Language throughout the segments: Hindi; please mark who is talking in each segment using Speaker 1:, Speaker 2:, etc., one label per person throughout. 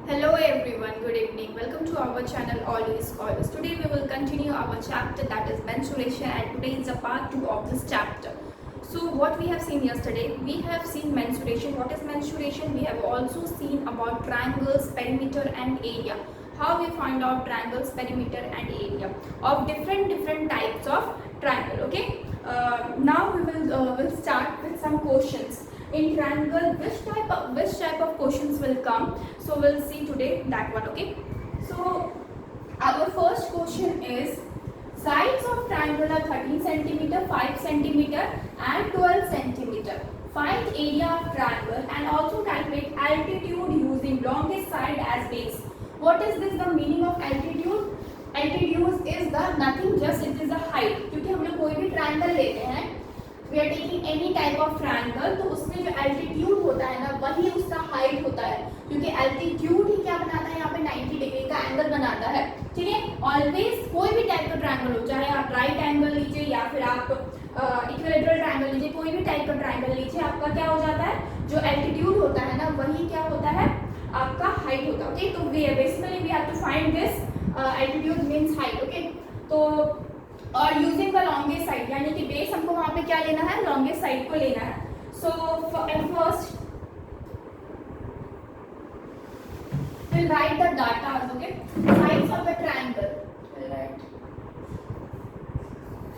Speaker 1: Hello everyone, good evening. Welcome to our channel Always Scholars. Today we will continue our chapter that is mensuration, and today is a part 2 of this chapter. So what we have seen yesterday, we have seen mensuration. What is mensuration? We have also seen about triangles, perimeter and area. How we find out triangles, perimeter and area of different types of triangle. Okay. Now we will start with some questions. In triangle, which type of questions will come? So we'll see today that one. Okay. So our first question is, sides of triangle are 13 centimeter, 5 centimeter and 12 centimeter. Find area of triangle and also calculate altitude using longest side as base. What is this? The meaning of altitude? Altitude is the nothing, just it is the height. क्योंकि हम लोग कोई भी triangle लेते हैं, we are taking any type of triangle, तो उसमें जो altitude होता है ना, वही उसका height होता है, क्योंकि altitude ही क्या बनाता है यहाँ पे 90 डिग्री का एंगल बनाता है. ठीक है. ऑलवेज कोई भी टाइप का ट्रायंगल हो, चाहे आप राइट एंगल लीजिए या फिर आप इक्विलेटरल ट्रायंगल लीजिए, कोई भी टाइप का ट्रायंगल लीजिए, आपका क्या हो जाता है, जो एल्टीट्यूड होता है ना, वही क्या होता है, आपका हाइट होता है. ओके. तो basically we have to find this altitude means height. Okay. तो और यूजिंग द लॉन्गेस्ट साइड, यानी कि बेस हमको वहां पे क्या लेना है, लॉन्गेस्ट साइड को लेना है. So first we'll write the data. Okay. Sides of the triangle. We'll write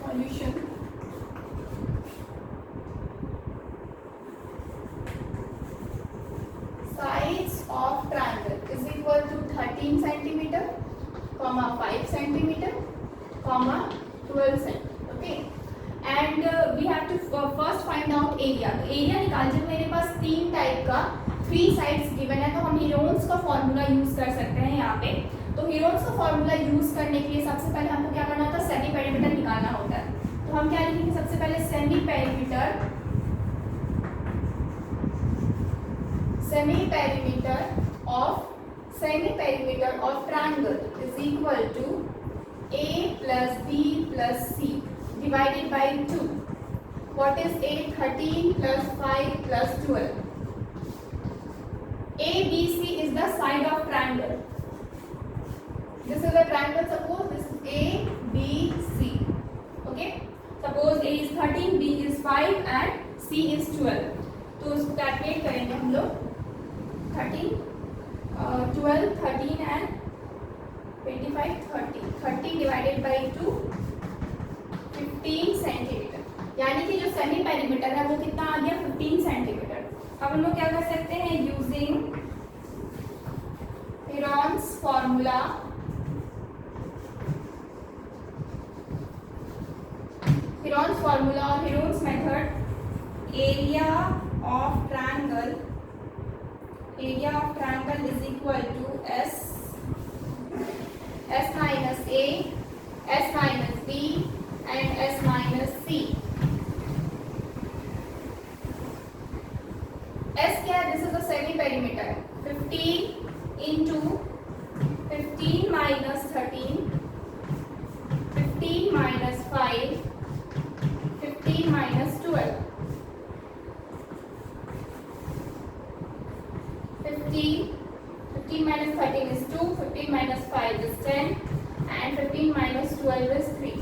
Speaker 1: solution. Sides of triangle is equal to 13 centimeter, comma 5 centimeter, comma 12 centimeter. Okay. And we have to first find out area. तो area निकाल, जब मेरे पास तीन टाइप का 3 साइड्स गिवन है, तो हम हीरोन्स का फॉर्मूला यूज कर सकते हैं यहाँ पे. तो हीरोन्स का फॉर्मूला यूज करने के लिए सबसे पहले हमको क्या करना होता है, सेमी पेरीमीटर निकालना होता है. तो हम क्या लिखेंगे, सबसे पहले semi perimeter of triangle is equal to a plus b plus c divided by 2. What is a? 13 plus 5 plus 12. ABC is the side of triangle. This is a triangle. Suppose this is ABC. Okay. Suppose A is 13, B is 5 and C is 12. तो उसको कैलकुलेट करेंगे हम लोग. 13, 12, 13 and 25, 30. 30 divided by 2, 15 centimetre. यानी कि जो सेमी पेरीमीटर है वो कितना आ गया, 15 सेंटीमीटर. अब हम लोग क्या कर सकते हैं, यूजिंग हेरोन्स फॉर्मूला, और Heron's method, area of triangle is equal to S minus A, S minus B and S minus C. S क्या है, this is a semi perimeter. 15 into 15 minus 13, 15 minus 5, 15 minus 12. 15 minus 13 is 2, 15 minus 5 is 10 and 15 minus 12 is 3.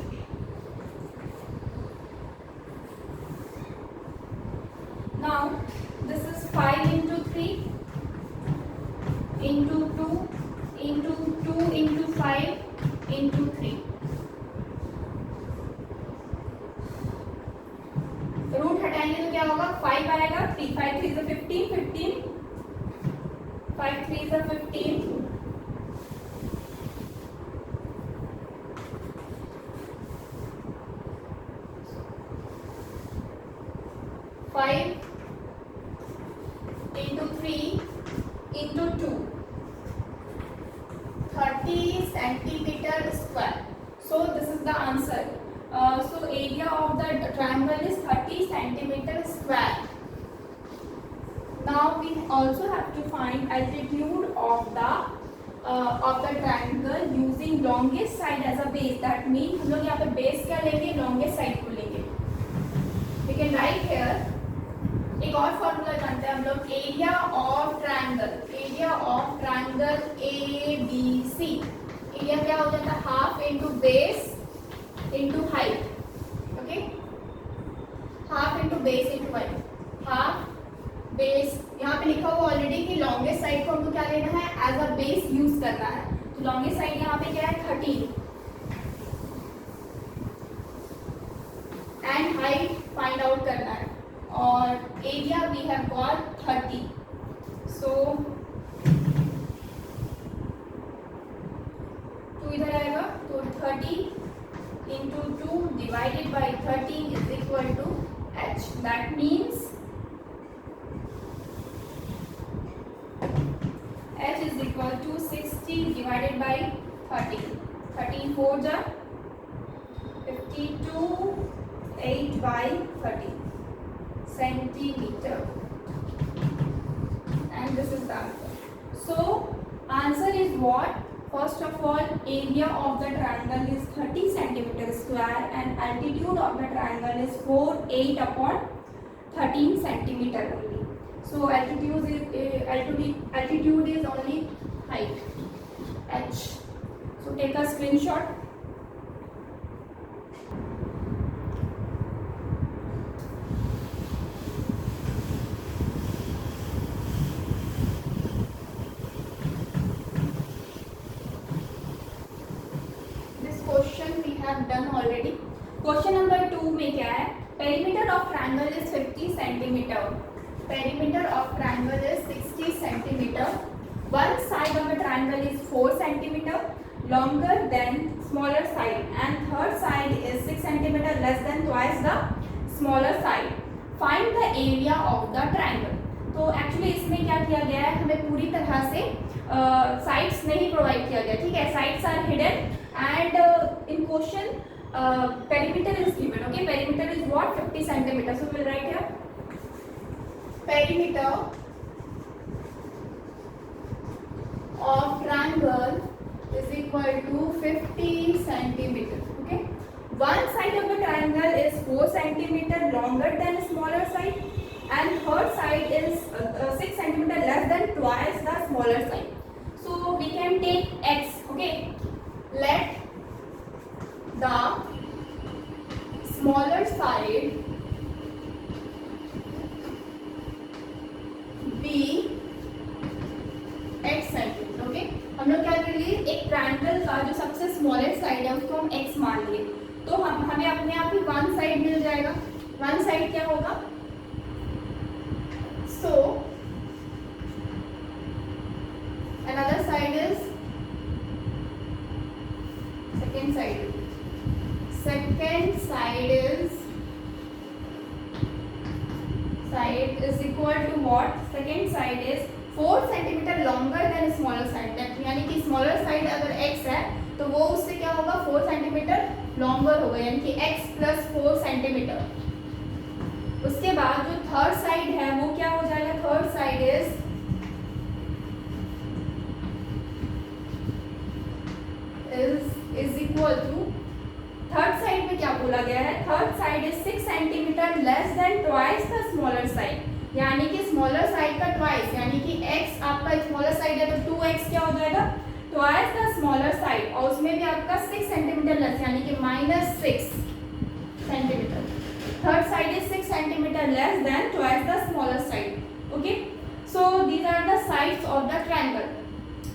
Speaker 1: Now this is 5 into 3 into 2 into 2 into 5 into 3. Root हटाएंगे तो क्या होगा, 5 आएगा, 3, 5 3 is 15, 15, 5 3 is 15, 5 into 3 into 2, 30 centimeter square. So this is the answer. So area of the triangle is 30 centimeter square. Now we also have to find altitude of the triangle using longest side as a base. That means हम लोग यहाँ पे base क्या लेंगे, longest side को लेंगे. We can write here. एक और फॉर्मूला जानते हैं हम लोग, एरिया ऑफ ट्रायंगल एरिया क्या हो जाता है, half into base into height, okay, half into base into height, half base, यहाँ पे लिखा हुआ ऑलरेडी कि लॉन्गेस्ट साइड को हमको क्या लेना है, एज अ बेस यूज करना है, तो लॉन्गेस्ट साइड यहाँ पे क्या है 13 एंड हाइट फाइंड आउट करना है, और एरिया वी हैव गॉट 30, सो 2 इधर आएगा, तो 30 into 2 divided by 13 is equal to h, that means h is equal to 60 divided by 30, 13 4 ja 52, 8 by 30 centimeter, and this is the answer. So answer is what? First of all, area of the triangle is 30 centimeter square and altitude of the triangle is 8 upon 13 centimeter only. So altitude is only height h. So take a screenshot. Question we have done already. Question number 2 में क्या है, perimeter of triangle is 50 centimetre, perimeter of triangle is 60 centimetre, one side of the triangle is 4 centimetre longer than smaller side and third side is 6 centimetre less than twice the smaller side, find the area of the triangle. तो एक्चुअली इसमें क्या किया गया है, हमें पूरी तरह से साइड्स नहीं प्रोवाइड किया गया, ठीक है, sides are hidden and in question perimeter is given, okay, perimeter is what, 50 centimeter, so we'll write here perimeter of triangle is equal to 50 centimeter, okay, one side of the triangle is 4 centimeter longer than smaller side and third side is 6 centimeter less than twice the smaller side, so we can take x, okay, let the smaller side be x centimetre, okay, हम लोग क्या कर लिए, एक ट्रायंगल का जो सबसे स्मॉलेस्ट साइड है उसको हम x मान लिए, तो हमें अपने आप ही वन साइड मिल जाएगा, वन साइड क्या होगा, सो another side is second side is equal to what, second side is 4 centimetre longer than smaller side, यानी कि smaller side अगर x है तो वो उससे क्या होगा 4 सेंटीमीटर longer होगा, यानी कि x plus 4 सेंटीमीटर. उसके बाद जो थर्ड साइड है वो क्या हो जाएगा, third side is equal to, third side में क्या बोला गया है, third side is 6 centimetre less than twice the smaller side, यानी कि स्मॉलर साइड का ट्वाइस, यानी कि x आपका स्मॉलर साइड है तो 2x क्या हो जाएगा, ट्वाइस द स्मॉलर साइड, और उसमें भी आपका 6 सेंटीमीटर लेस, यानी कि -6 centimetre, third side is 6 centimetre less than twice the smaller side, okay. So these are the sides of the triangle,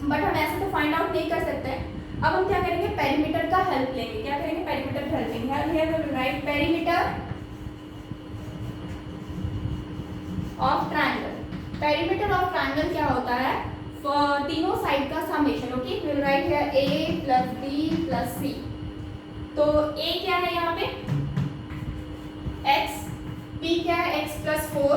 Speaker 1: but हम ऐसे तो फाइंड आउट नहीं कर सकते हैं. अब हम क्या करेंगे, पेरीमीटर का हेल्प लेंगे, क्या करेंगे, पेरीमीटर का हेल्प लेंगे. Here we will write perimeter of triangle. Perimeter of triangle क्या होता है, तीनों साइड का summation, okay, we will write here a plus b plus c. तो a क्या है यहाँ पे x, b क्या है x plus 4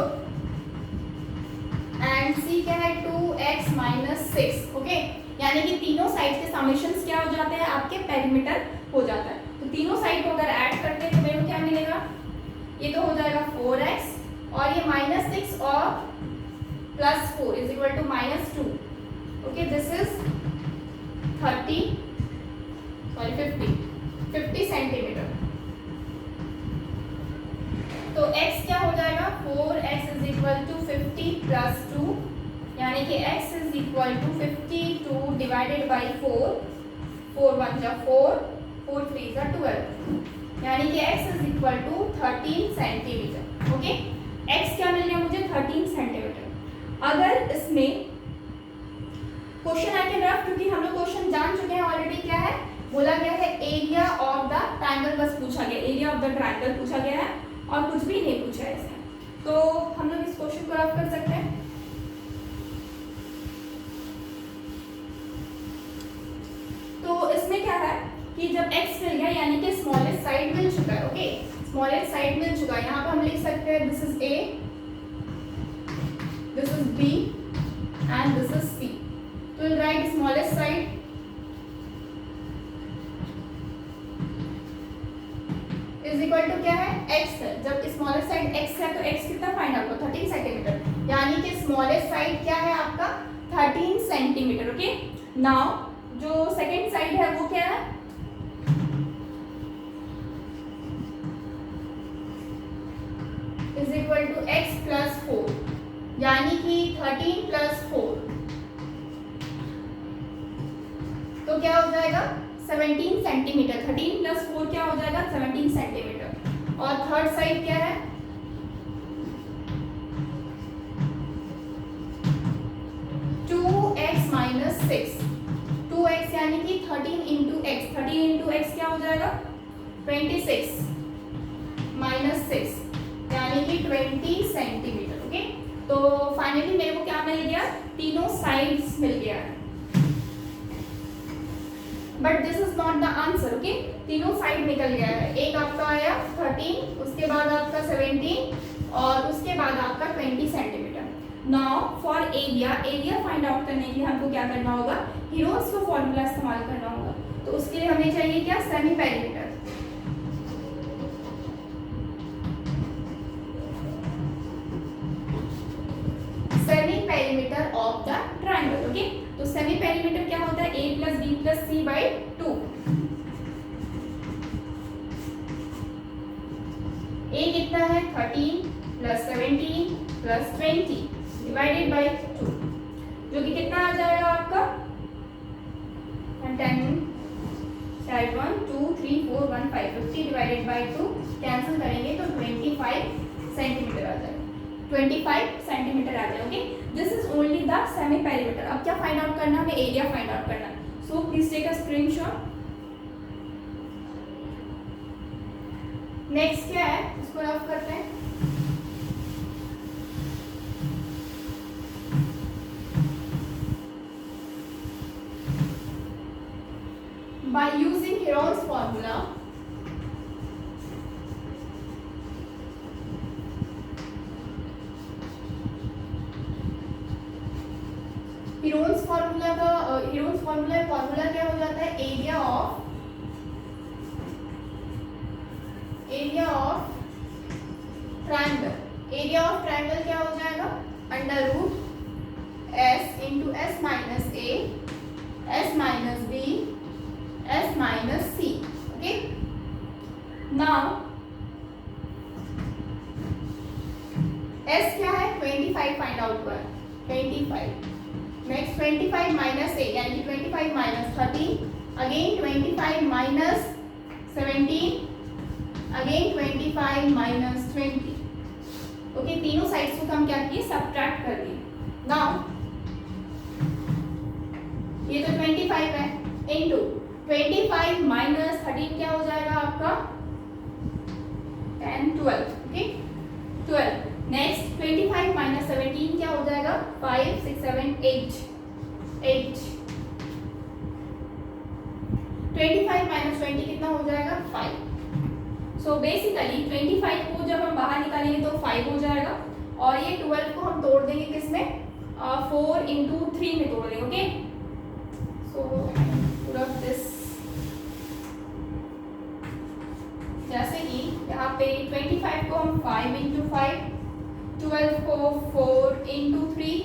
Speaker 1: एंड c क्या है 2x minus 6, ओके, यानी कि तीनों साइड के समेशंस क्या हो जाते हैं, आपके पेरीमीटर हो जाता है. तो तीनों साइड को अगर ऐड करते हैं तो मेरे को क्या मिलेगा, ये तो हो जाएगा 4x और ये -6 और +4 is equal to -2, okay, this is 50 centimetre. तो x क्या हो जाएगा, 4x इज इक्वल टू 50 + 2, यानी कि x is equal to 52 divided by 4, 4 1 जा 4, 4 3 जा 12, यानी कि x is equal to 13 centimetre. Okay, x क्या मिल गया मुझे? 13 सेंटीमीटर। अगर इसमें क्वेश्चन आई कैन रफ, क्योंकि हम लोग क्वेश्चन जान चुके हैं ऑलरेडी, क्या है बोला गया है, एरिया ऑफ द ट्रायंगल बस पूछा गया, एरिया ऑफ द ट्रायंगल पूछा गया है और कुछ भी नहीं पूछा है इसमें। तो हम लोग इस क्वेश्चन को रफ कर सकते हैं। तो इसमें क्या है कि जब x मिल गया यानी कि स्मॉलेस्ट साइड मिल चुका है। ओके, स्मॉलेस्ट साइड मिल चुका है। यहाँ पर हम लिख सकते हैं this is a, this is b and this is c। तो will write smallest side is equal to क्या है? x है। जब स्मॉलेस्ट साइड x है तो x कितना फाइंड आउट हो? 13 सेंटीमीटर, यानी कि स्मॉलेस्ट साइड क्या है आपका? 13 सेंटीमीटर। ओके, नाउ जो सेकेंड साइड है वो क्या है? Is equal to x plus 4, यानी कि 13 प्लस 4, तो क्या हो जाएगा? 17 सेंटीमीटर। 13 प्लस 4 क्या हो जाएगा? 17 सेंटीमीटर। और थर्ड साइड क्या है? 2x माइनस 6, 2x यानी कि 13 इंटू एक्स, 13 इंटू एक्स क्या हो जाएगा? 26 माइनस 6 यानी कि 20 सेंटीमीटर। ओके, तो फाइनली मेरे को क्या मिल गया? तीनों साइड्स मिल गया है। But this is not the answer. Okay, तीनों साइड निकल गया है। एक आपका आया 13, उसके बाद आपका 17 और उसके बाद आपका 20 centimetre. Now for area, area find out करने के लिए हमको क्या करना होगा? हीरोज को फॉर्मूला इस्तेमाल करना होगा। तो उसके लिए हमें चाहिए क्या? Semi perimeter. Semi perimeter of the triangle. Okay, तो सेमी पेरीमीटर क्या होता है? a plus b plus c by 2। a कितना है? 13 प्लस 17 प्लस 20 डिवाइडेड बाई 2, जो कि कितना आ जाएगा आपका? 10 शायद 1 2 3 4 1 5 50 डिवाइडेड बाई 2 कैंसिल करेंगे तो 25 सेंटीमीटर आ जाएगा। 25 सेंटीमीटर आ जाए। Okay, this is only the semi perimeter. अब क्या फाइंड आउट करना है? हमें एरिया फाइंड आउट करना है। So please take a screenshot. Next क्या है, इसको रफ करते हैं। By using Heron's formula, Heron's formula क्या हो जाता है? Area of triangle. Area of triangle क्या हो जाएगा? Under root s into s minus a, s minus b, s minus c. Okay, now s क्या है? 25 फाइंड आउट हुआ है, 25। नेक्स्ट 25 माइनस ए यानी 25 minus 13, again 25 minus 17, again 25 minus 20। Okay, तीनों साइड्स को हम क्या किए? सब्ट्रैक्ट कर दिए। नाउ ये तो 25 है, इनटू 25 माइनस 13 क्या हो जाएगा आपका? 10 12। ओके, 12। नेक्स्ट 25 माइनस 17 क्या हो जाएगा? 5 6 7 8 8। 25 माइनस 20 कितना हो जाएगा? 5। सो बेसिकली 25 को जब हम बाहर निकालेंगे तो 5 हो जाएगा और ये 12 को हम तोड़ देंगे किसमें? 4 इंटू 3 में तोड़ देंगे। Okay, so put up this, जैसे कि यहाँ पे 25 को हम 5 इंटू 5, 12 को 4 इंटू 3,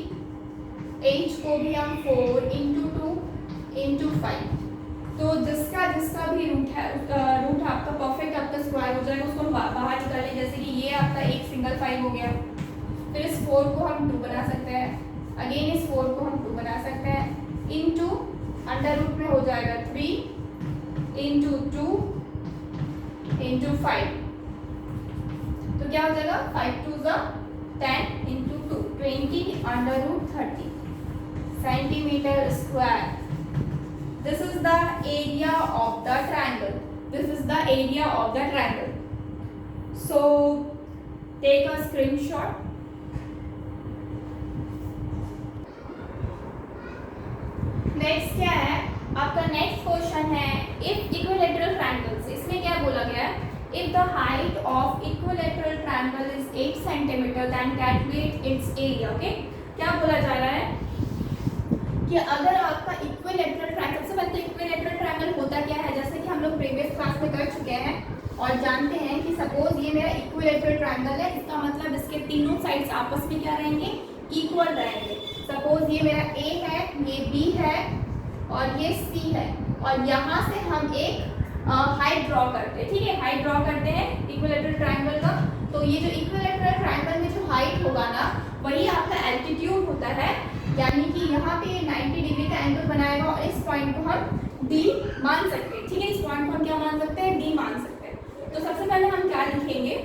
Speaker 1: 8 को भी हम 4 इंटू 2 इंटू 5। तो जिसका भी रूट है, रूट आपका परफेक्ट आपका स्क्वायर हो जाएगा, उसको हम बाहर निकालें। जैसे कि ये आपका एक सिंगल 5 हो गया, फिर इस 4 को हम 2 बना सकते हैं, अगेन इस 4 को हम 2 बना सकते हैं, इनटू अंडर रूट में हो जाएगा 3 इंटू 2 इंटू 5, तो क्या हो जाएगा 5 2 10 into 2 20/√30 centimetre square. This is the area of the triangle. This is the area of the triangle. So take a screenshot. Next क्या है आपका, नेक्स्ट क्वेश्चन है इफ इक्विलैटरल ट्रायंगल्स. इसमें क्या बोला गया है, if the height of equilateral triangle is 8 centimetre then calculate its area. Okay, क्या बोला जा रहा है कि अगर आपका इक्विलैटरल ट्रायंगल, सबसे पहले इक्विलैटरल ट्रायंगल होता क्या है, जैसे कि हम लोग प्रीवियस क्लास में कर चुके हैं और जानते हैं कि सपोज ये मेरा इक्विलैटरल ट्रायंगल है, इसका मतलब इसके तीनों साइड्स आपस में क्या रहेंगे, इक्वल रहेंगे. सपोज ये मेरा ए है, ये बी है और ये सी है, और यहाँ से हम एक हाइट ड्रॉ करते हैं. ठीक है, हाइट ड्रॉ करते हैं इक्विलैटरल ट्रायंगल का. तो ये जो इक्विलैटरल ट्रायंगल में जो हाइट होगा ना, वही आपका एल्टीट्यूड होता है. यानी कि यहाँ पे 90 डिग्री का एंगल बनाएगा और इस पॉइंट को हम डी मान सकते हैं. ठीक है, इस पॉइंट को हम क्या मान सकते हैं, डी मान सकते हैं. तो सबसे पहले हम क्या लिखेंगे,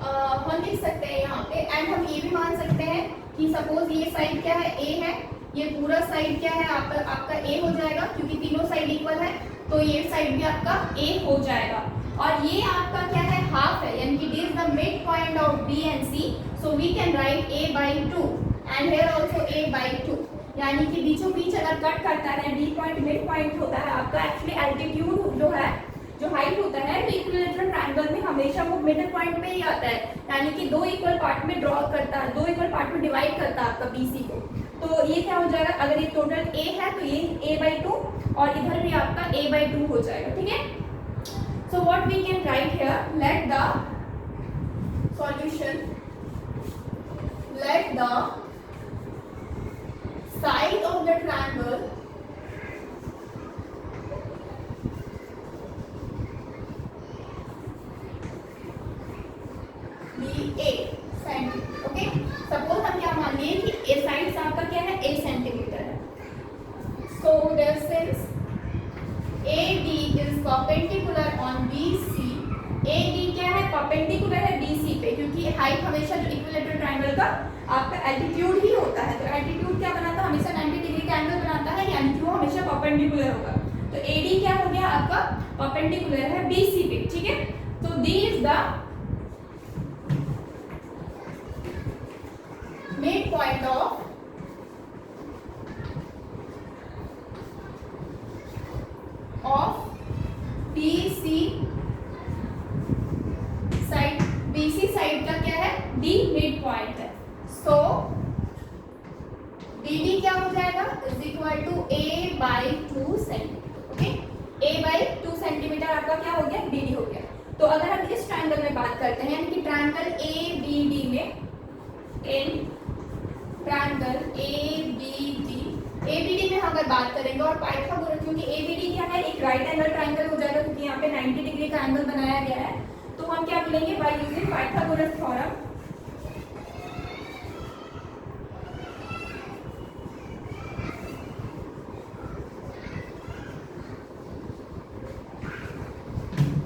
Speaker 1: हम लिख सकते हैं यहाँ पे, एंड हम ये भी मान सकते हैं कि सपोज ये साइड क्या है, ए है, ये पूरा साइड क्या है आपका ए हो जाएगा, क्योंकि तीनों साइड इक्वल है, तो ये साइड भी आपका ए हो जाएगा. और ये आपका क्या है, हाफ है, यानी कि this is the mid point of B and C, so we can write a/2 and here also a/2. यानी कि बीचों बीच अगर कट करता है, डी पॉइंट मिड पॉइंट होता है आपका, एक्चुअली एल्टीट्यूड जो है, जो हाइट होता है, तो इक्विलैटरल ट्रायंगल में हमेशा वो मिडिल पॉइंट पे ही आता है. यानी कि दो इक्वल पार्ट में ड्रॉ करता है, दो इक्वल पार्ट में डिवाइड करता है आपका बीसी को. तो ये क्या हो जाएगा, अगर ये टोटल a है तो ये a/2 और इधर भी आपका a/2 हो जाएगा. ठीक है, so what we can write here, let the solution, let the side of the triangle a centimetre. Okay, suppose हम क्या मान लिए कि ए साइड आपका क्या है, a सेंटीमीटर है. So there since AD is perpendicular on BC, AD क्या है, परपेंडिकुलर है BC पे, क्योंकि हाइट हमेशा जो इक्विलैटरल ट्रायंगल का आपका एल्टीट्यूड ही होता है. तो एल्टीट्यूड क्या बनाता है, हमेशा 90 डिग्री का एंगल बनाता है, यानी कि वो हमेशा परपेंडिकुलर होगा. तो AD क्या हो गया आपका, परपेंडिकुलर है BC पे. ठीक है, तो D is the midpoint of BC side. BC side का क्या है, D मिड पॉइंट है. सो DD क्या हो जाएगा, is equal to a/2 centimetre. Okay, a/2 centimetre आपका क्या हो गया, DD हो गया. तो अगर हम इस ट्रायंगल में बात करते हैं, यानी कि ट्रायंगल ABD में, इन ट्रायंगल ABD में अगर बात करेंगे और पाइथागोरस, क्योंकि ABD क्या है, एक राइट एंगल ट्रायंगल हो जाएगा, क्योंकि यहाँ पे 90 डिग्री का एंगल बनाया गया है. तो हम क्या बोलेंगे, by using Pythagoras theorem,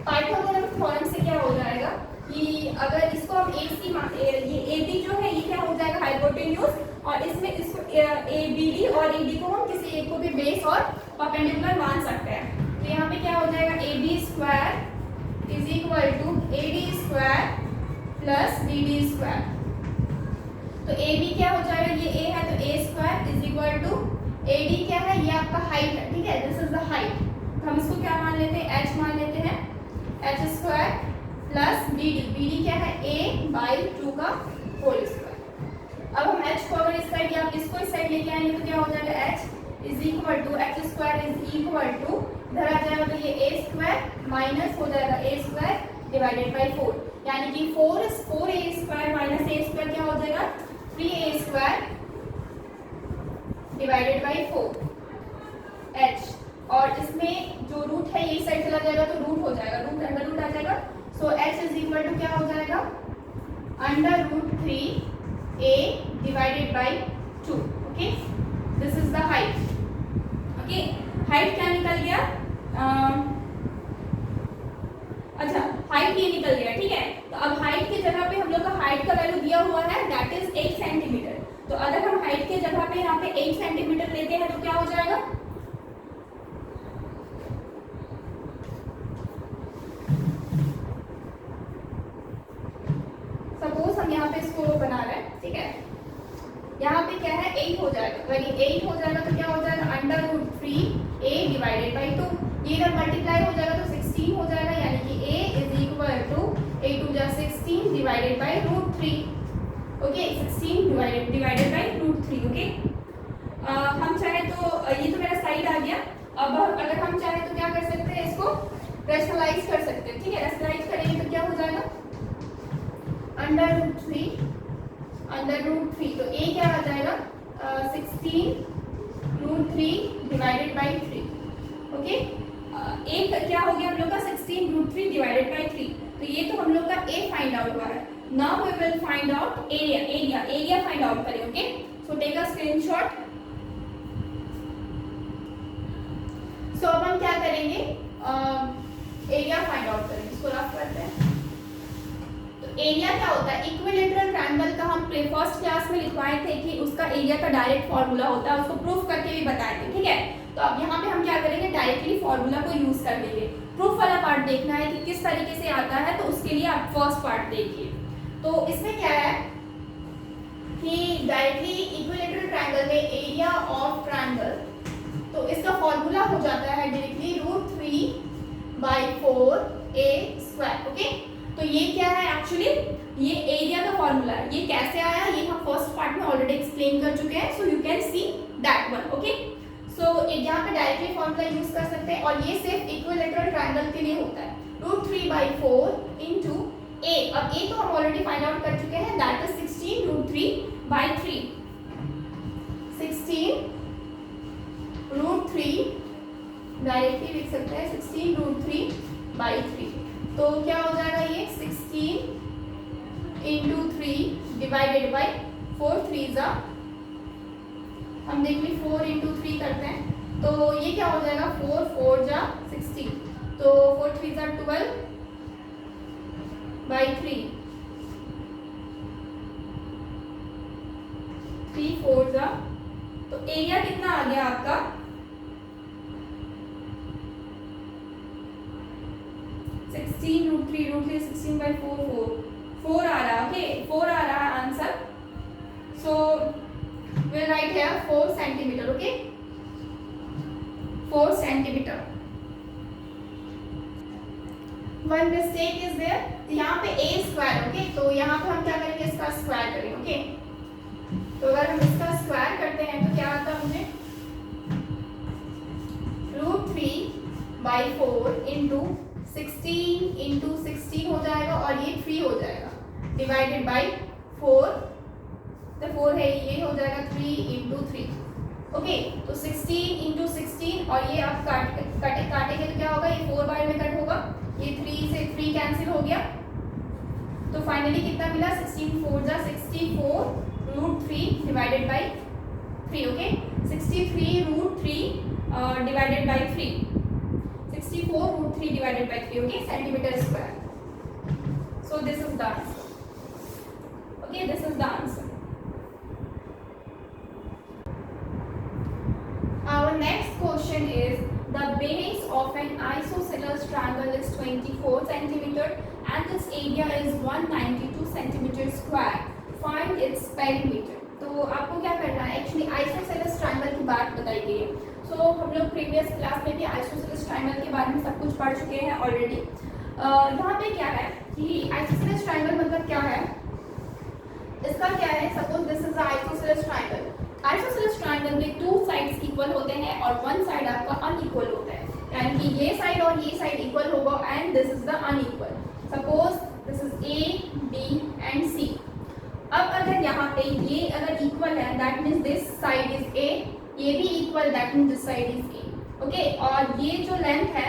Speaker 1: Pythagoras theorem से क्या हो जाएगा कि अगर इसको हम AC ये AB जो है, ये क्या हो जाएगा, हाइपोटेन्यूज, और इसमें इसको ABD और AD को हम किसी एक को भी बेस और परपेंडिकुलर मान सकते हैं. तो यहाँ पे क्या हो जाएगा, AB² is equal to AD² plus BD². तो AB क्या हो जाएगा, ये A है तो A² is equal to AD क्या है, ये आपका हाइट है. ठीक है, दिस इज द हाइट. तो हम इसको क्या मान लेते हैं, H मान लेते हैं, H² प्लस BD क्या है, a/2 का होल स्क्वायर. अब हम H को अगर इस साइड या इसको इस साइड लेके आएंगे तो क्या हो जाएगा, H is equal to H² is equal to, इधर आ जाएगा तो ये a² माइनस हो जाएगा a² डिवाइडेड बाई 4, यानी कि 4a² माइनस a² क्या हो जाएगा, 3a² डिवाइडेड बाई 4H. और इसमें जो रूट है ये साइड चला जाएगा तो रूट हो जाएगा, रूट अंडर रूट आ जाएगा. सो H इज इक्वल टू क्या हो जाएगा, √3a divided by 2. Okay, this is the height. Okay, height क्या निकल गया, अच्छा हाइट ये निकल गया, ठीक है। तो अब हाइट की जगह पे हम लोग का हाइट का वैल्यू दिया हुआ है, दैट इज 8 सेंटीमीटर। तो अगर हम हाइट के जगह पे यहाँ पे 8 सेंटीमीटर लेते हैं तो क्या हो जाएगा, सपोज हम यहाँ पे इसको बना रहे हैं, ठीक है। यहाँ पे क्या है 8 हो जाएगा, अगर ये 8 हो जाएगा तो क्या हो जाएगा, √3a डिवाइडेड बाई 2। ये अगर मल्टीप्लाई हो जाएगा तो 16 हो जाएगा, यानी कि a इज इक्वल टू 8 2 जा 16 divided by √3। Okay, 16 divided by √3। Okay, हम चाहे तो ये तो मेरा साइड आ गया। अब अगर हम चाहे तो क्या कर सकते हैं, इसको रेशनलाइज कर सकते हैं, ठीक है। रेशनलाइज करेंगे तो क्या हो जाएगा, √3 तो a क्या आ जाएगा, 16√3 डिवाइडेड बाई 3। ओके, एक क्या हो गया हम लोग का 16√3 डिवाइडेड बाई 3। तो ये तो हम लोग का a फाइंड आउट हुआ है। Now we will find out area find out करें। Okay, so take a screenshot. So अब हम क्या करेंगे, एरिया फाइंड आउट करेंगे, इसको रफ करते हैं। एरिया क्या होता है, इक्विलेटरल ट्रायंगल का हम फर्स्ट क्लास में लिखवाए थे कि उसका एरिया का डायरेक्ट फॉर्मूला होता है, उसको प्रूफ करके भी बताए थे, ठीक है। तो अब यहाँ पे हम क्या करेंगे, डायरेक्टली फॉर्मूला को यूज कर लेंगे। प्रूफ वाला पार्ट देखना है कि किस तरीके से आता है, तो उसके लिए आप फर्स्ट पार्ट देखिए। तो इसमें क्या है कि डायरेक्टली इक्विलेटरल ट्रायंगल में एरिया ऑफ ट्रायंगल, तो इसका फॉर्मूला हो जाता है डायरेक्टली √3/4a²। ओके, तो ये क्या है, एक्चुअली ये एरिया का फॉर्मूला है। ये कैसे आया, ये हम फर्स्ट पार्ट में ऑलरेडी एक्सप्लेन कर चुके हैं, so you can see that one. Okay, so यहाँ पे डायरेक्टली फॉर्मूला यूज कर सकते हैं, और ये सिर्फ इक्विलेटरल ट्रायंगल के लिए होता है। √3/4 इंटू a, अब a तो हम ऑलरेडी फाइंड आउट कर चुके हैं, दैट इज 16√3/3। 16√3 डायरेक्टली लिख सकते हैं 16√3/3। तो क्या हो जाएगा, ये 16 इंटू 3 डिवाइडेड बाई 4 3 जा, हम देख ली 4 इंटू 3 करते हैं, तो ये क्या हो जाएगा, 4 4 जा 16, तो 4 3 जा 12/3, 3 4 जा, तो एरिया कितना आ गया आपका, 16√3 16/4 4 आ रहा है। ओके, 4 आ रहा है answer. So we'll write here 4 centimetre. Okay, 4 centimetre. One mistake is there, यहाँ पे a स्क्वायर। ओके, तो यहाँ पे हम क्या करेंगे, इसका स्क्वायर करेंगे। ओके, तो अगर हम इसका स्क्वायर करते हैं तो क्या आता है मुझे, √3/4 इंटू 16 इंटू 16 हो जाएगा, और ये 3 हो जाएगा, डिवाइडेड बाई 4, तो 4 है, ये हो जाएगा 3 इंटू 3। ओके, तो 16 इंटू 16, और ये आप काटेंगे तो क्या होगा, ये 4 बाय में कट होगा, ये 3 से 3 कैंसिल हो गया, तो फाइनली कितना मिला, 16 4 जा 64√3 divided by 3। Okay, 63√3 divided by 3, 64√3 divided by 3, okay, centimeter square. So this is the answer. Okay, this is the answer. Our next question is, the base of an isosceles triangle is 24 centimeter and its area is 192 centimeter square. Find its perimeter. तो आपको क्या करना है, एक्चुअली आइसोसेलेस ट्रायंगल की बात बताई गई है। सो हम लोग प्रीवियस क्लास में भी आइसोसेलेस ट्रायंगल के बारे में सब कुछ पढ़ चुके हैं ऑलरेडी। यहाँ पे क्या है कि आइसोसेलेस ट्रायंगल मतलब क्या है, इसका क्या है, suppose this is isosceles triangle. Isosceles triangle में 2 साइड्स इक्वल होते हैं और 1 साइड आपका अनइक्वल होता है, यानी कि ये साइड और ये साइड इक्वल होगा and this is the unequal. Suppose this is A, B and C। अब अगर यहाँ पे ये अगर इक्वल है, that means this side is A, ये भी equal, that means this side is A। Okay, और ये जो लेंथ है,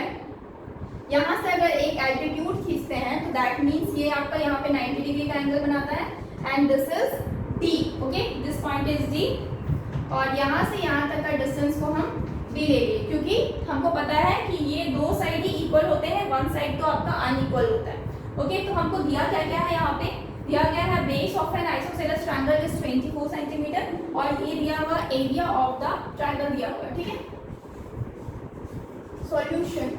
Speaker 1: यहाँ से अगर एक एल्टीट्यूड खींचते हैं तो दैट मीन्स ये आपका यहाँ पे 90 डिग्री का एंगल बनाता है and this is D। Okay, this point is D, और यहाँ से यहाँ तक का डिस्टेंस को हम बी ले लिए, क्योंकि हमको पता है कि ये दो साइड ही इक्वल होते हैं, वन साइड तो आपका अनइक्वल होता है। ओके, तो हमको दिया क्या क्या है, यहाँ पे दिया गया है base of an isosceles triangle is 24 centimetre और ये दिया हुआ एरिया ऑफ द ट्रायंगल दिया हुआ है। ठीक है, सॉल्यूशन।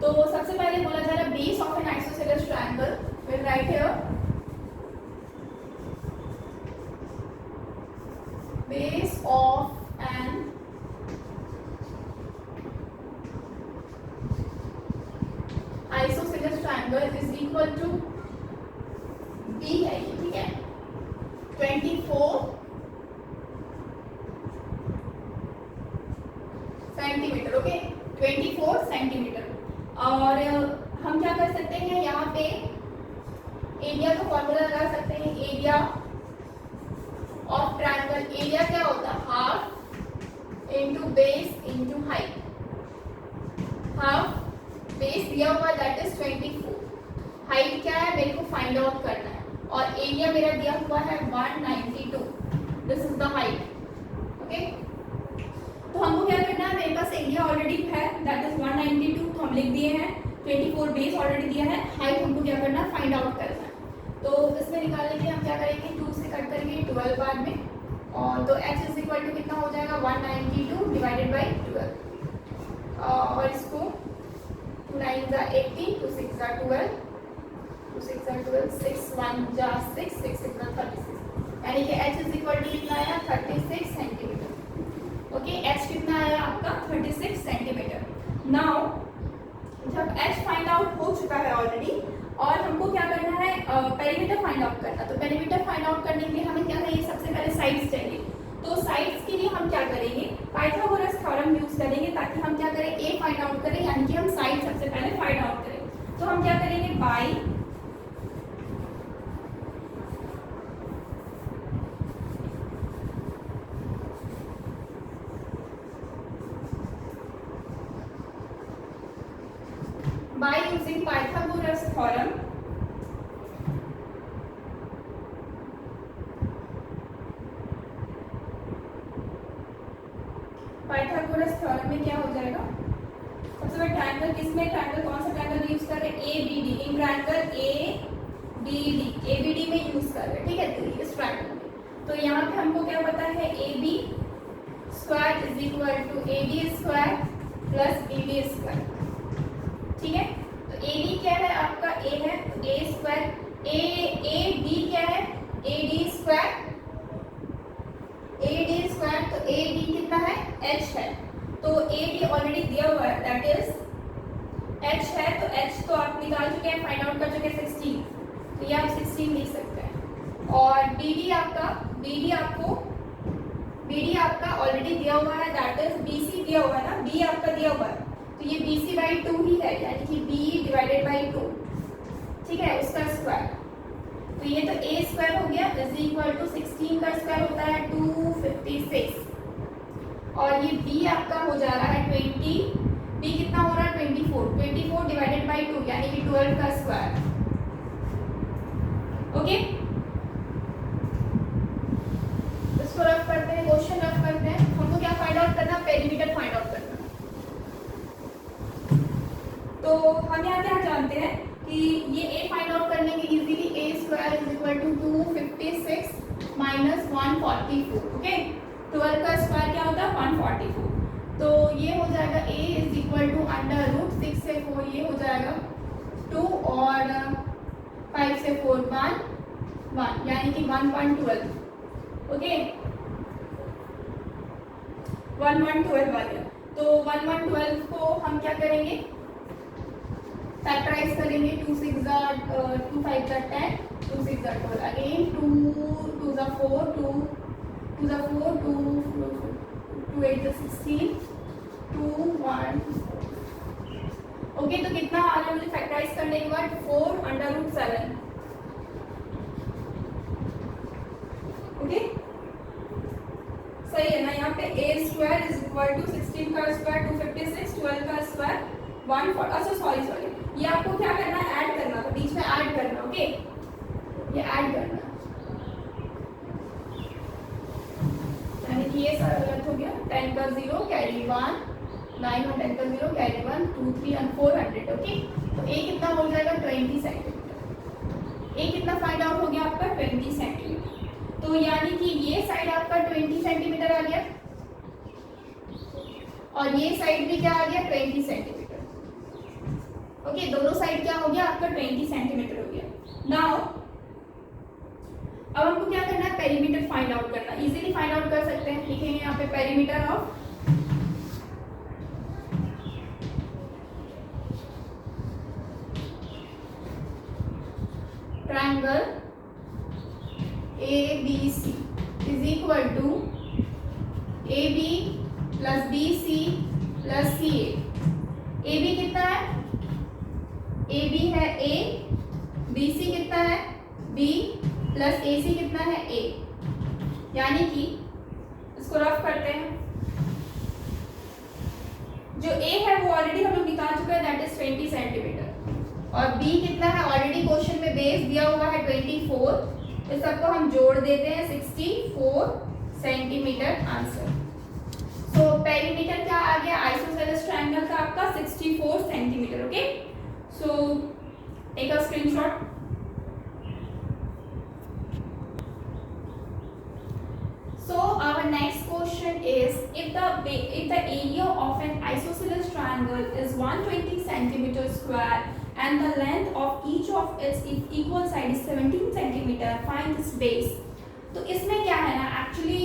Speaker 1: तो सबसे पहले बोला जा रहा है base of an isosceles triangle, will write here base of an isosceles triangle is equal to B है ये, ठीक है, 24 सेंटीमीटर। Okay, 24 centimetre. और हम क्या कर सकते हैं, यहाँ पे एरिया का फॉर्मूला लगा सकते हैं, एरिया ऑफ ट्रायंगल। एरिया क्या होता है, half into base into height. Half base दिया हुआ दैट इज 24, हाइट क्या है मेरे को फाइंड आउट करना है, और एरिया मेरा दिया हुआ है 192, this is the height. Okay, तो हमको क्या करना है, मेरे पास एरिया ऑलरेडी है दैट इज 192, तो हम लिख दिए हैं, 24 बेस ऑलरेडी दिया है, हाइट हमको क्या करना है, फाइंड आउट करना है। तो इसमें निकालने के लिए हम क्या करेंगे, 2 से कट करेंगे 12 बाद में, और तो h इज इक्वल टू कितना हो जाएगा, 192 डिवाइडेड बाई 12, और इसको 2 9 जा 18, 2 6 जा 12, 2 6 जा 12, 6 1 जा 6, 6 6 जा 36, यानी कि h इज इक्वल टू कितना आया, 36 सेंटीमीटर। ओके, h कितना आया आपका, 36 सेंटीमीटर। नाउ जब h फाइंड आउट हो चुका है ऑलरेडी, और हमको क्या करना है, पेरीमीटर फाइंड आउट करना। तो पेरीमीटर फाइंड आउट करने के लिए हमें क्या चाहिए, सबसे पहले साइड्स चाहिए। तो साइड्स के लिए हम क्या करेंगे, पाइथागोरस थ्योरम यूज करेंगे, ताकि हम क्या करें, a फाइंड आउट करें, यानी कि हम साइड सबसे पहले फाइंड आउट करें। तो हम क्या करेंगे, by using Pythagoras theorem, Pythagoras theorem में क्या हो जाएगा, सबसे पहले ट्रायंगल, किसमें ट्रायंगल, कौन सा ट्रायंगल यूज कर रहे हैं, ABD, इन ट्रायंगल ABD में यूज कर रहे हैं। ठीक है, इस ट्रायंगल में तो यहाँ पे हमको क्या पता है, AB square is equal to AD square plus BD square. ठीक है, तो AD क्या है आपका, A है, तो A स्क्वायर, AD क्या है, AD स्क्वायर, AD स्क्वायर, तो AD कितना है, H है, तो AD ऑलरेडी दिया हुआ है दैट इज H है, तो H तो आप निकाल चुके हैं, फाइंड आउट कर चुके हैं 16, तो ये आप 16 लिख सकते हैं। और BD आपका ऑलरेडी दिया हुआ है दैट इज BC दिया हुआ है ना, B आपका दिया हुआ है, तो ये BC/2 ही है, यानी कि B डिवाइडेड बाई 2, ठीक है, उसका स्क्वायर। तो ये तो A स्क्वायर हो गया इज इक्वल टू 16 का स्क्वायर होता है 256, और ये B आपका हो जा रहा है 20, B कितना हो रहा है 24 डिवाइडेड बाई 2, यानी कि 12 का स्क्वायर। ओके, इसको रफ करते हैं, क्वेश्चन रफ करते हैं। हमको क्या फाइंड आउट करना, पेरीमीटर फाइंड आउट करना। तो हम यहाँ क्या जानते हैं कि ये A फाइंड आउट करने के easily A square is equal to 256 minus 144। Okay, 12 का स्क्वायर क्या होता है, 144, तो ये हो जाएगा A is equal to under root 6 से 4, ये हो जाएगा 2, और 5 से 4 1, यानी कि 112। ओके, 1112 आ गया। तो 1112 को हम क्या करेंगे, फैक्टराइज करेंगे, 2 6 जा 2 5 जा 10, 2 6 जा 12, अगेन 2 2 जा 4, 2 2 जा 4, 2 8 जा 16, 2 1। ओके, तो कितना आ रहा है मुझे फैक्टराइज करने के बाद, 4 अंडर रूट 7। ओके, सही है ना, यहाँ पे A square is equal to 16 का स्क्वायर 256, 12 का स्क्वायर 140। अच्छा सॉरी, ये आपको क्या करना है, ऐड करना, तो बीच में ऐड करना। ओके, ये ऐड करना, यानी कि ये सारा गलत हो गया, 10 का 0 कैरी 1 9 और 10 का 0, कैरी 1 2 3 और 400। ओके, तो ए कितना हो जाएगा 20 सेंटीमीटर। ए कितना फाइंड आउट हो गया आपका 20 सेंटीमीटर। तो यानी कि ये साइड आपका 20 सेंटीमीटर आ गया और ये साइड भी क्या आ गया 20 सेंटीमीटर। ओके, दोनों साइड क्या हो गया आपका 20 सेंटीमीटर हो गया। नाउ अब हमको क्या करना है, पेरीमीटर फाइंड आउट करना। इजीली फाइंड आउट कर सकते हैं, लिखेंगे यहाँ पे perimeter of triangle ABC is equal to AB plus BC plus CA। AB कितना है, AB है A, BC कितना है B प्लस AC कितना है A। यानी कि इसको रफ करते हैं, जो A है वो ऑलरेडी हम लोग निकाल चुके हैं, दैट इज 20 सेंटीमीटर, और B कितना है ऑलरेडी क्वेश्चन में बेस दिया हुआ है 24। इस सबको हम जोड़ देते हैं 64 सेंटीमीटर आंसर। सो पेरीमीटर क्या आ गया आइसोसेलेस ट्रायंगल का आपका 64 centimetre. Okay, so take a screenshot. So our next question is, if the area of an isosceles triangle is 120 centimeter square and the length of each of its equal side is 17 centimeter, find its base। तो इसमें क्या है ना, एक्चुअली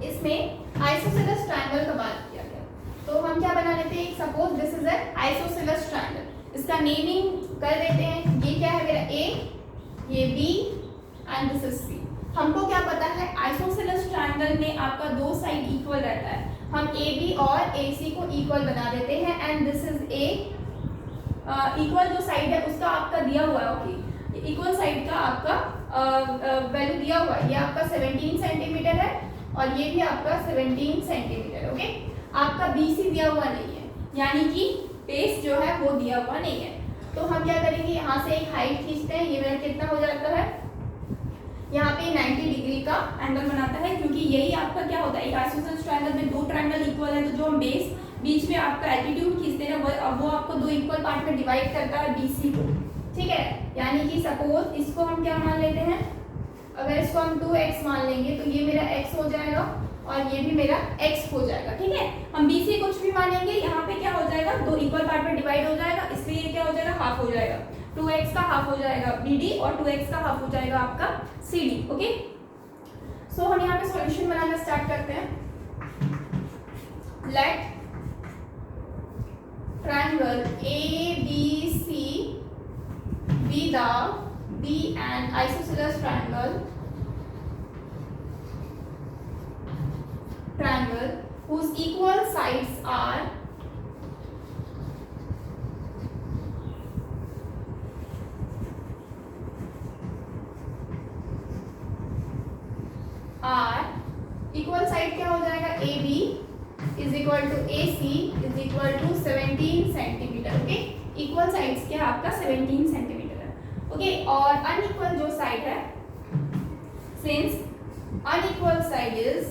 Speaker 1: इसमें आइसोसेलेस ट्रायंगल का बात किया गया, तो हम क्या बना लेते हैं, suppose this is an isosceles triangle. इसका नेमिंग कर देते हैं, ये क्या है मेरा A, ये B and this is C। हमको क्या पता है, आइसोसेलेस ट्रायंगल में आपका दो साइड इक्वल रहता है, हम AB और AC को इक्वल बना देते हैं and this is A। Equal जो साइड है उसका आपका दिया हुआ है, ओके, इक्वल साइड का आपका वैल्यू दिया हुआ है, ये आपका 17 सेंटीमीटर है और ये भी आपका 17 सेंटीमीटर। ओके, आपका BC दिया हुआ नहीं है, यानी कि बेस जो है वो दिया हुआ नहीं है। तो हम क्या करेंगे, यहाँ से एक हाइट खींचते हैं, ये मेरा कितना हो जाता है, यहाँ पे 90 डिग्री का एंगल बनाता है, क्योंकि यही आपका क्या होता है, एक आइसोसेलेस ट्रायंगल में दो ट्रायंगल इक्वल है, तो जो हम बेस बीच में आपका एल्टीट्यूड खींचते हैं वो आपको दो इक्वल पार्ट में डिवाइड करता है BC को। ठीक है, यानी कि सपोज इसको हम क्या मान लेते हैं, अगर इसको हम 2x मान लेंगे तो ये मेरा x हो जाएगा और ये भी मेरा x हो जाएगा। ठीक है, हम BC कुछ भी मानेंगे, यहाँ पे क्या हो जाएगा, दो इक्वल पार्ट में डिवाइड हो जाएगा, इसलिए ये क्या हो जाएगा, हाफ हो जाएगा। 2x का हाफ हो जाएगा BD और 2x का हाफ हो जाएगा आपका CD। ओके, सो हम यहाँ पे सॉल्यूशन बनाना स्टार्ट करते हैं। Let triangle ABC be an isosceles triangle whose equal sides are equal side क्या हो जाएगा, AB is equal to AC is equal to 17 centimetre. Okay, equal sides क्या आपका 17 सेंटीमीटर है। ओके, और अनइक्वल जो साइड है, since unequal side is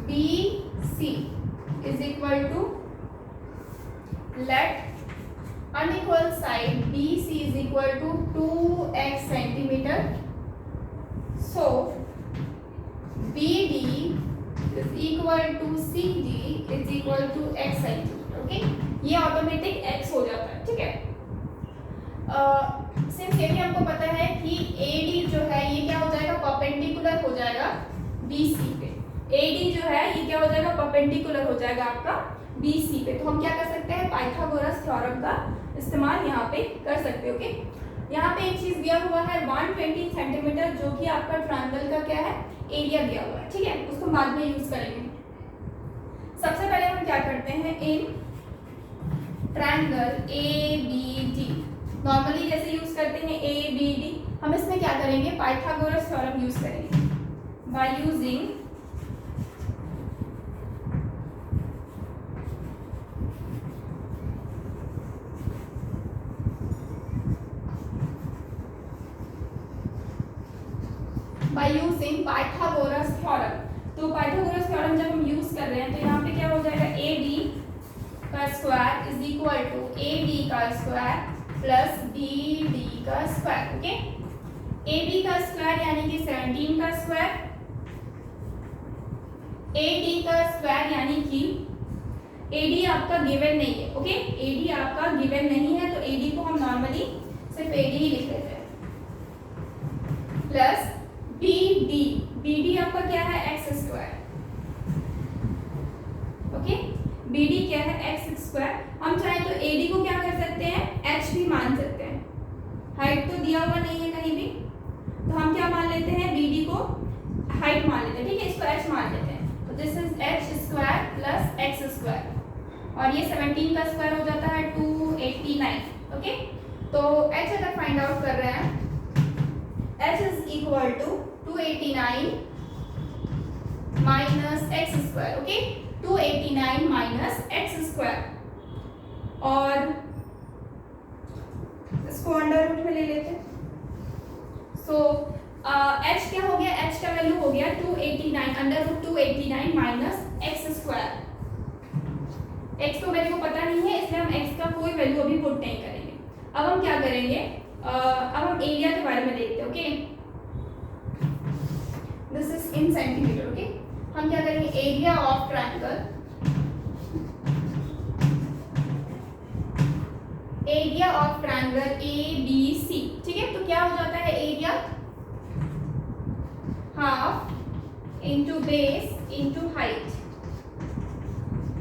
Speaker 1: BC is equal to, let unequal side BC is equal to 2x centimeter, so BD is equal to CD is equal to x centimeter। Okay, ये ऑटोमेटिक x हो जाता है। ठीक है, सिंस ये भी हमको पता है कि AD जो है ये क्या हो जाएगा, परपेंडिकुलर हो जाएगा BC पे। AD जो है ये क्या हो जाएगा, परपेंडिकुलर हो जाएगा आपका BC पे। तो हम क्या कर सकते हैं, पाइथागोरस थ्योरम का इस्तेमाल यहाँ पे कर सकते हो। ओके, यहाँ पे एक चीज दिया हुआ है 120 सेंटीमीटर, जो कि आपका ट्रायंगल का क्या है, एरिया दिया हुआ है। ठीक है, उसको बाद में यूज करेंगे। सबसे पहले हम क्या करते हैं, इन ट्रायंगल ABD नॉर्मली जैसे यूज करते हैं ABD, हम इसमें क्या करेंगे, पाइथागोरस थ्योरम यूज करेंगे by using by using Pythagoras theorem. तो पाइथागोरस थ्योरम जब हम यूज कर रहे हैं तो यहाँ पे क्या हो जाएगा, ए बी का square is equal to A B का स्क्वायर प्लस बी डी का स्क्वायर। ओके, ए बी का स्क्वायर यानी कि 17 का स्क्वायर, ए डी का स्क्वायर यानी कि ए डी आपका गिवन नहीं है। ओके, ए डी आपका गिवन नहीं है तो ए डी को हम नॉर्मली सिर्फ ए डी ही लिख लेते हैं, plus B D, B D आपका क्या है, x square. Okay, B D क्या है, एक्स स्क्वायर। हम चाहे तो ए डी को क्या कर सकते हैं, एच भी मान सकते हैं, हाइट तो दिया हुआ नहीं है कहीं भी, तो हम क्या मान लेते हैं, बी डी को हाइट मान लेते हैं, ठीक है, इसको एच मान लेते हैं। तो this is H square plus x square, और ये 17 का स्क्वायर हो जाता है 289। ओके, तो h अगर फाइंड आउट कर रहे हैं, h is equal to 289 minus x square. Okay, 289 minus x square, और इसको अंडर रूट में ले लेते हैं। सो h क्या हो गया, h का वैल्यू हो गया 289 under root 289 minus x square. x तो वैल्यू को पता नहीं है इसलिए हम x का कोई वैल्यू अभी पुट नहीं करेंगे। अब हम क्या करेंगे, अब हम एरिया के बारे में देखते हैं। Okay, this is in centimetre. Okay, हम क्या करेंगे, area of triangle, area of triangle A B C. ठीक है, तो क्या हो जाता है, area half into base into height,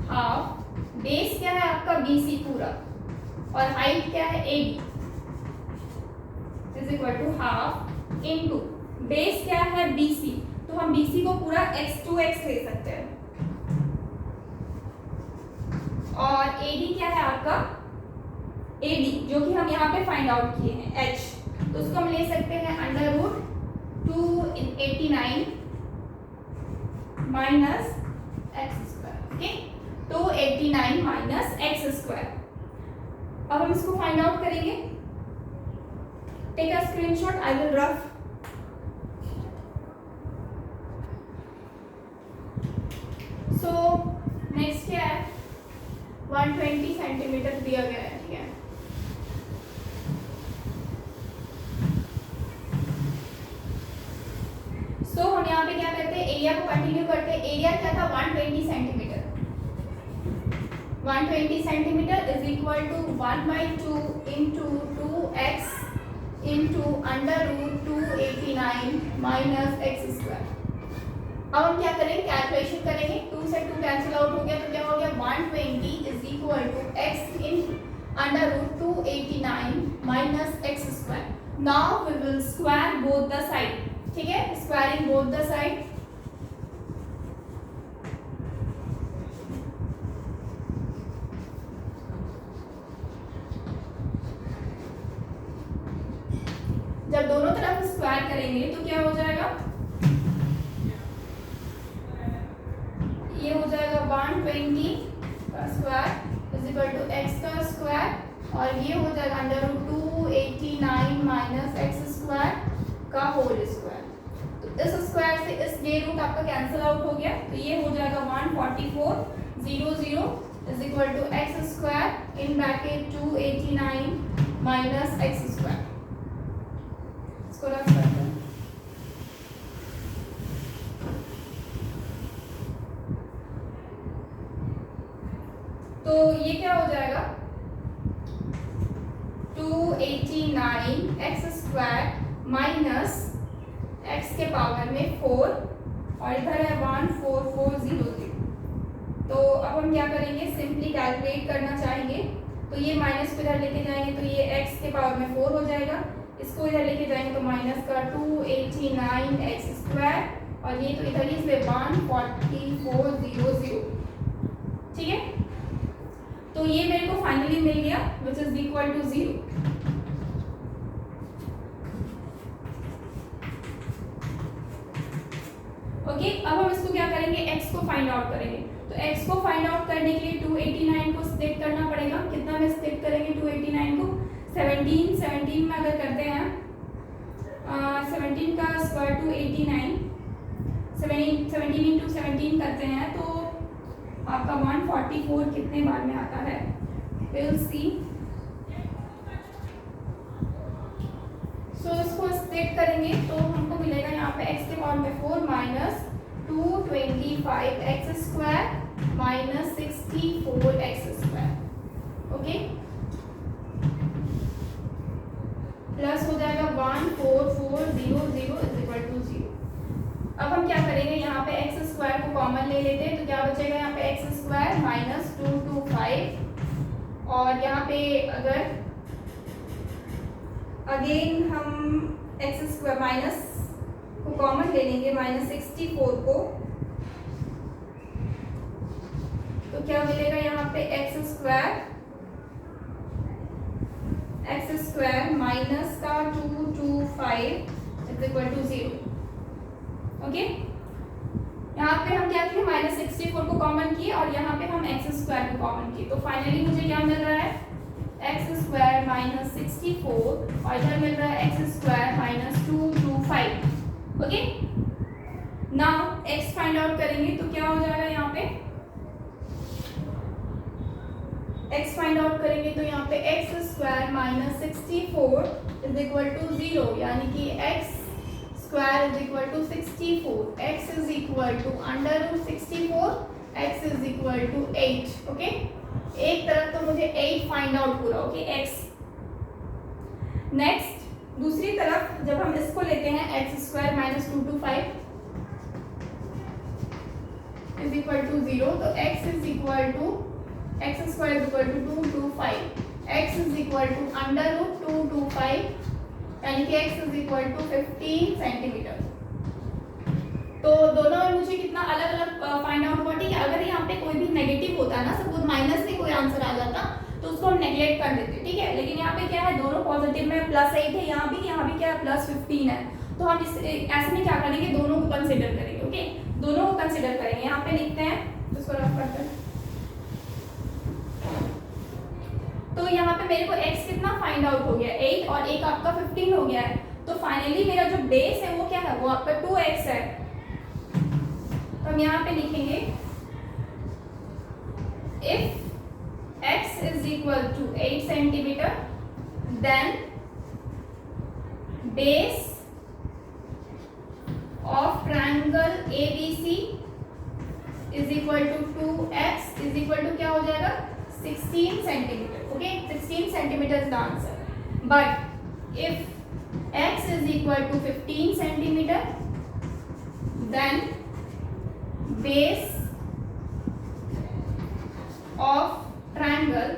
Speaker 1: half base क्या है आपका BC पूरा, और हाइट क्या है AB is equal to half into base क्या है BC, तो हम BC को पूरा x2x ले सकते हैं, और AD क्या है आपका, AD जो कि हम यहाँ पे फाइंड आउट किए हैं h, तो उसको हम ले सकते हैं under root 289 minus x square. Okay, 289 minus x square. अब हम इसको फाइंड आउट करेंगे, take a screenshot, I will rough. So next क्या है, 120 सेंटीमीटर दिया गया है, ठीक है। सो हम यहाँ पे क्या करते हैं, एरिया को कंटिन्यू करते हैं। एरिया क्या था, 120 centimetre, 120 centimetre is equal to 1/2 into 2x into under root 289 minus x square. अब हम क्या करेंगे, कैलकुलेशन करेंगे, 2 से 2 कैंसिल आउट हो गया तो क्या हो गया, 120 is equal to x in under root 289 minus x square. Now we will square both the side, ठीक है, स्क्वायरिंग बोथ द साइड। जब दोनों तरफ स्क्वायर करेंगे तो क्या हो जाएगा, ये हो जाएगा 120 का square is equal to x का स्क्वायर, और ये हो जाएगा under root 289 minus x square का होल स्क्वायर। तो इस स्क्वायर से इस ये रूट आपका कैंसिल आउट हो गया, तो ये हो जाएगा 14400 is equal to x square in bracket 289 minus x square. इसको रख करते हैं, तो ये क्या हो जाएगा, 289 एक्स स्क्वायर माइनस एक्स के पावर में 4, और इधर है 14400। तो अब हम क्या करेंगे, सिंपली कैलकुलेट करना चाहेंगे, तो ये माइनस को इधर लेके जाएंगे तो ये एक्स के पावर में 4 हो जाएगा, इसको इधर लेके जाएंगे तो माइनस का 289 एक्स स्क्वायर, और ये तो इधर ही से 14400। ठीक है, तो ये मेरे को फाइनली मिल गया which is equal to 0। Okay, अब हम इसको क्या करेंगे, x को फाइंड आउट करेंगे। तो x को फाइंड आउट करने के लिए 289 को स्प्लिट करना पड़ेगा। कितना में स्प्लिट करेंगे 289 को, 17 में अगर करते हैं 17 का स्क्वायर टू 89, 17 इंटू 17 करते हैं तो आपका 144 कितने बार में आता है, विल सी। सो इसको स्प्लिट करेंगे तो हमको मिलेगा यहाँ पे x के पावर में 4 minus 225 x square minus 64 x square, okay, plus हो जाएगा 14400 इज इक्वल टू 0। अब हम क्या करेंगे, यहाँ पे एक्स स्क्वायर को कॉमन ले लेते हैं तो क्या बचेगा यहाँ पे एक्स स्क्वायर माइनस 225, और यहाँ पे अगर अगेन हम एक्स स्क्वायर माइनस को कॉमन ले लेंगे, माइनस 64 को, तो क्या मिलेगा यहाँ पे एक्स स्क्वायर माइनस का 225 इज इक्वल टू 0, ओके। यहाँ पे हम क्या किए, माइनस 64 को कॉमन किए और यहाँ पे हम एक्स स्क्वायर को कॉमन किए, तो फाइनली मुझे क्या मिल रहा है, एक्स स्क्वायर माइनस 64 और इधर मिल रहा है x square minus 225, okay. Now x find out करेंगे तो क्या हो जाएगा, यहाँ पे एक्स फाइंड आउट करेंगे तो यहाँ पे x square minus 64 is equal to 0, यानी कि x square is equal to 64, x is equal to under root 64, x is equal to 8, okay. एक तरफ तो मुझे 8 फाइंड आउट पूरा, ओके, एक्स। नेक्स्ट दूसरी तरफ जब हम इसको लेते हैं x square minus 225 is equal to 0, तो x is equal to x square is equal to 225, x is equal to under root 225, यानी कि x is equal to 15 centimetre. तो दोनों में मुझे कितना अलग अलग फाइंड आउट हुआ, ठीक है। अगर यहाँ पे कोई भी नेगेटिव होता है ना, सपोज माइनस में कोई आंसर आ जाता तो उसको हम नेग्लेक्ट कर देते, ठीक है। लेकिन यहाँ पे क्या है, दोनों पॉजिटिव में, प्लस 8 है यहाँ भी क्या है प्लस 15 है, तो हम इस ऐसे में क्या करेंगे, दोनों को कंसिडर करेंगे, ओके, दोनों को कंसिडर करेंगे। यहाँ पे लिखते हैं, इसको रफ करते हैं, तो यहाँ पे मेरे को x कितना फाइंड आउट हो गया 8 और एक आपका 15 हो गया है, तो फाइनली मेरा जो बेस है वो क्या है, वो आपका 2x है। तो हम यहाँ पे लिखेंगे if x is equal to 8 centimetre then base of triangle ABC is equal to 2x is equal to क्या हो जाएगा 16 centimeter, okay, 16 centimeter is the answer. But if x is equal to 15 centimeter, then base of triangle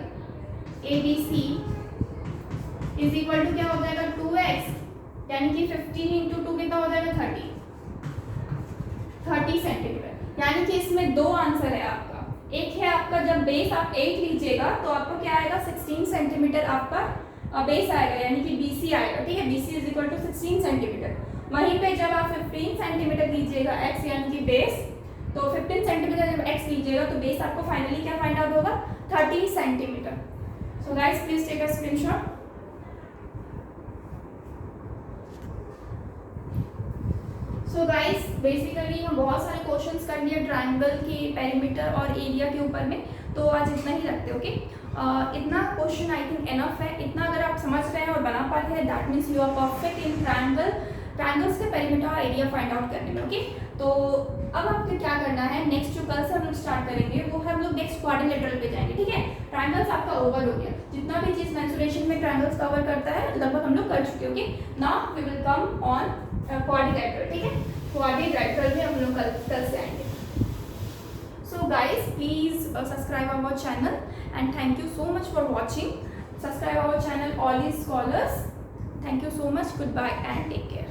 Speaker 1: ABC is equal to क्या हो जाएगा 2x, यानी कि 15 into 2 कितना हो जाएगा 30 सेंटीमीटर। यानी कि इसमें दो आंसर है आपका, एक है आपका जब बेस आप 8 लीजिएगा तो आपको क्या आएगा 16 सेंटीमीटर आपका बेस आएगा, यानी कि BC आएगा, ठीक है, BC is equal to 16 centimetre. वहीं पे जब आप 15 सेंटीमीटर लीजिएगा x यानी कि बेस, तो 15 सेंटीमीटर जब x लीजिएगा तो बेस आपको फाइनली क्या फाइंड आउट होगा 30 centimetre. So guys please take a screenshot. So guys basically हम बहुत सारे क्वेश्चंस कर लिए ट्रायंगल के पेरीमीटर और एरिया के ऊपर में, तो आज इतना ही रखते हैं, ओके। इतना क्वेश्चन आई थिंक एनफ है, इतना अगर आप समझ रहे हैं और बना पाते हैं that means you are perfect in triangles के पेरीमीटर और एरिया फाइंड आउट करने में, ओके। तो अब आपको क्या करना है, नेक्स्ट जो कल से हम लोग स्टार्ट करेंगे वो हम लोग नेक्स्ट क्वाड्रिलेटरल पे जाएंगे, ठीक है। ट्रायंगल्स आपका ओवर हो गया, जितना भी चीज मेंसुरेशन में ट्रायंगल्स कवर करता है लगभग हम लोग कर चुके, okay. Now we will come on quadrilateral, ठीक है, क्वाड्रिलेटरल में हम लोग कल से आएंगे। So guys, please subscribe our channel and thank you so much for watching. Subscribe our channel, All Is Scholars. Thank you so much. Goodbye and take care.